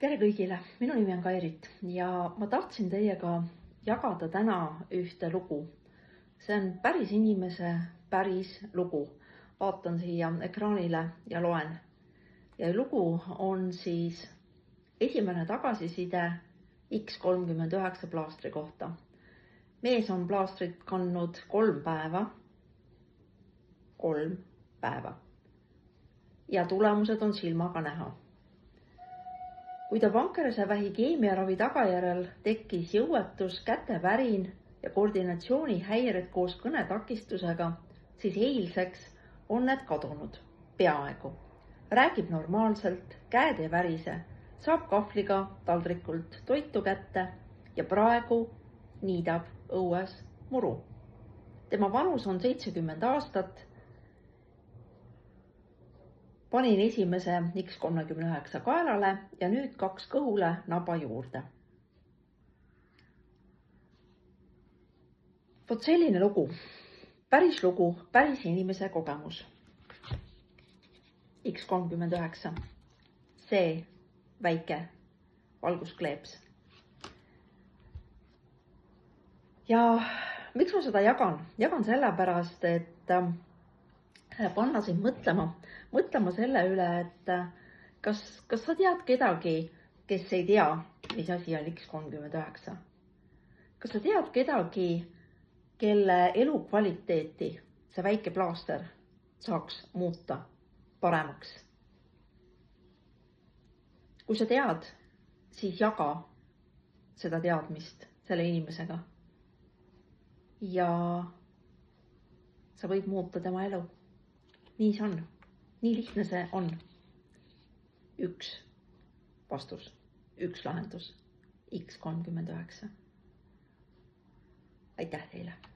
Tere kõigile, minu nimi on Kairit ja ma tahtsin teiega jagada täna ühte lugu. See on päris inimese päris lugu. Vaatan siia ekraanile ja loen. Ja lugu on siis esimene tagasiside X39 plaastri kohta. Mees on plaastrit kandnud 3 päeva. 3 päeva. Ja tulemused on silmaga näha. Kui ta pankerase vähi keemiaravi tagajärjel tekkis jõuetus, kätevärin ja koordinatsioonihäired koos kõnetakistusega, siis eilseks on need kadunud. Peaaegu. Räägib normaalselt, käed ei värise, saab kahvliga taldrikult toitu kätte ja praegu niidab õues muru. Tema vanus on 70 aastat. Panin esimese X39 kaelale ja nüüd 2 kõhule naba juurde. Vot selline lugu. Päris lugu, päris inimese kogemus. X39. See väike valguskleeps. Ja miks ma seda jagan? Jagan sellepärast, et panna sind mõtlema selle üle, et kas sa tead kedagi, kes ei tea, mis asi on X39? Kas sa tead kedagi, kelle elukvaliteeti see väike plaaster saaks muuta paremaks? Kui sa tead, siis jaga seda teadmist selle inimesega. Ja sa võid muuta tema elu. Nii see on. Nii lihtne see on. Üks vastus, üks lahendus. X39. Aitäh teile!